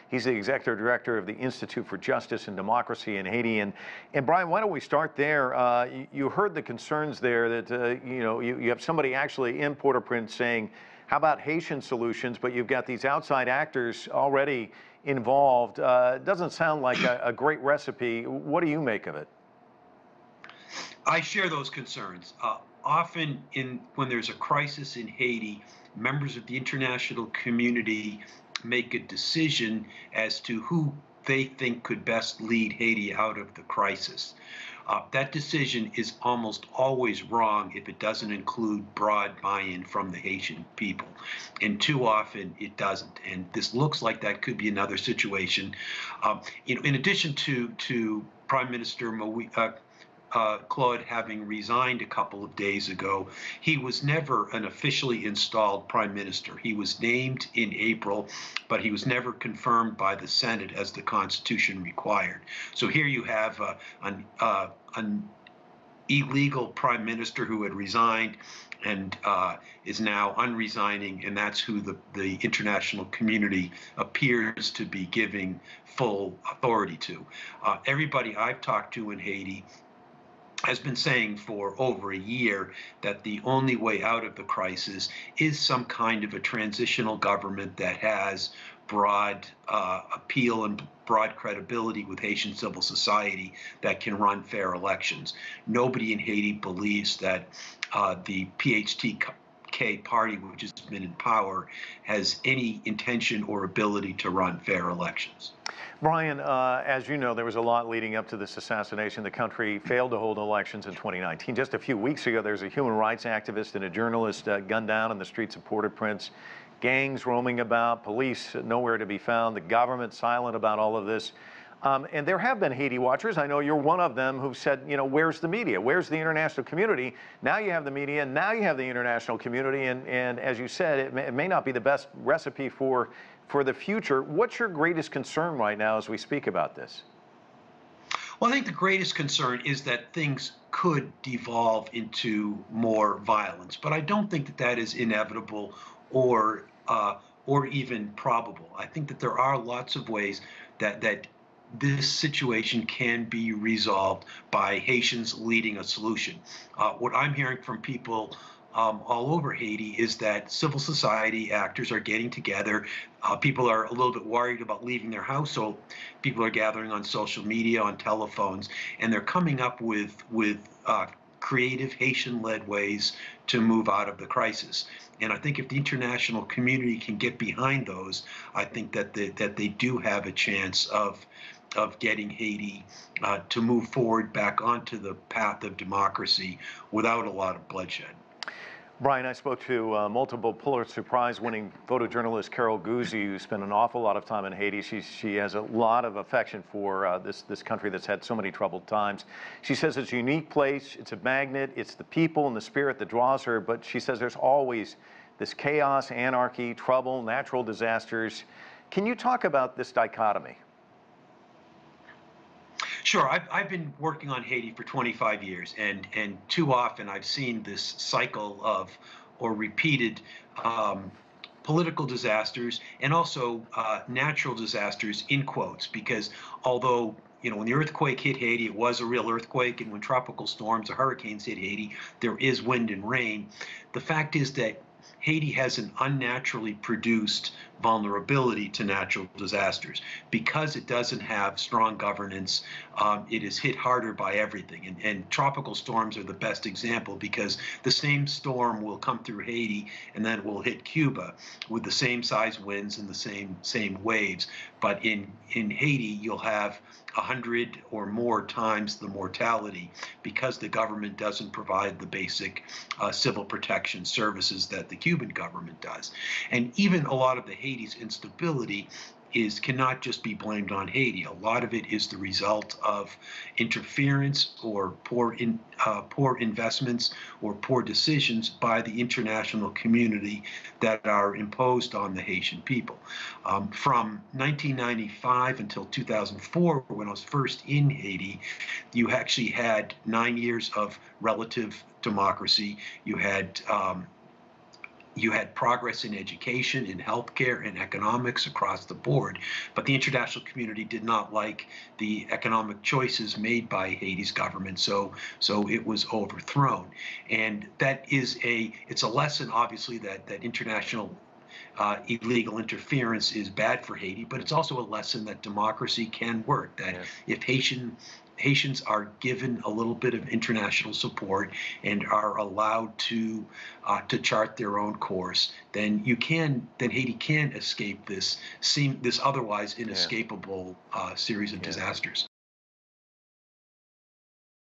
He's the executive director of the Institute for Justice and Democracy in Haiti. And Brian, why don't we start there? You heard the concerns there that, you have somebody actually in Port-au-Prince saying, how about Haitian solutions? But you've got these outside actors already involved. It doesn't sound like a great recipe. What do you make of it? I share those concerns. Often when there's a crisis in Haiti, members of the international community make a decision as to who they think could best lead Haiti out of the crisis. That decision is almost always wrong if it doesn't include broad buy-in from the Haitian people. And too often it doesn't. And this looks like that could be another situation. In addition to Prime Minister Claude having resigned a couple of days ago, he was never an officially installed prime minister. He was named in April, but he was never confirmed by the Senate as the Constitution required. So here you have an illegal prime minister who had resigned and is now unresigning, and that's who the international community appears to be giving full authority to. Everybody I've talked to in Haiti has been saying for over a year that the only way out of the crisis is some kind of a transitional government that has broad appeal and broad credibility with Haitian civil society that can run fair elections. Nobody in Haiti believes that the PHTK party, which has been in power, has any intention or ability to run fair elections. Brian, as you know, there was a lot leading up to this assassination. The country failed to hold elections in 2019. Just a few weeks ago, there's a human rights activist and a journalist gunned down in the streets of Port-au-Prince. Gangs roaming about, police nowhere to be found, the government silent about all of this. And there have been Haiti watchers. I know you're one of them who've said, where's the media? Where's the international community? Now you have the media, now you have the international community. And as you said, it may not be the best recipe for the future. What's your greatest concern right now as we speak about this? Well, I think the greatest concern is that things could devolve into more violence, but I don't think that that is inevitable or even probable. I think that there are lots of ways that this situation can be resolved by Haitians leading a solution. What I'm hearing from people all over Haiti is that civil society actors are getting together. People are a little bit worried about leaving their house, so people are gathering on social media, on telephones, and they're coming up with creative Haitian-led ways to move out of the crisis. And I think if the international community can get behind those, I think that they do have a chance of getting Haiti to move forward back onto the path of democracy without a lot of bloodshed. Brian, I spoke to multiple Pulitzer Prize-winning photojournalist Carol Guzzi, who spent an awful lot of time in Haiti. She has a lot of affection for this country that's had so many troubled times. She says it's a unique place, it's a magnet, it's the people and the spirit that draws her, but she says there's always this chaos, anarchy, trouble, natural disasters. Can you talk about this dichotomy? Sure. I've been working on Haiti for 25 years, and too often I've seen this cycle of or repeated political disasters and also natural disasters in quotes, because although when the earthquake hit Haiti, it was a real earthquake, and when tropical storms or hurricanes hit Haiti, there is wind and rain. The fact is that Haiti has an unnaturally produced vulnerability to natural disasters. Because it doesn't have strong governance, it is hit harder by everything. And tropical storms are the best example, because the same storm will come through Haiti and then it will hit Cuba with the same size winds and the same waves. But in Haiti, you'll have 100 or more times the mortality, because the government doesn't provide the basic civil protection services that the Cuban government does. And even a lot of the Haiti's instability cannot just be blamed on Haiti. A lot of it is the result of interference or poor investments or poor decisions by the international community that are imposed on the Haitian people. From 1995 until 2004, when I was first in Haiti, you actually had 9 years of relative democracy. You had You had progress in education, in healthcare, in economics across the board, but the international community did not like the economic choices made by Haiti's government, so it was overthrown. And it's a lesson, obviously, that international illegal interference is bad for Haiti, but it's also a lesson that democracy can work. That if Haitians are given a little bit of international support and are allowed to chart their own course, then Haiti can escape this otherwise inescapable series of disasters.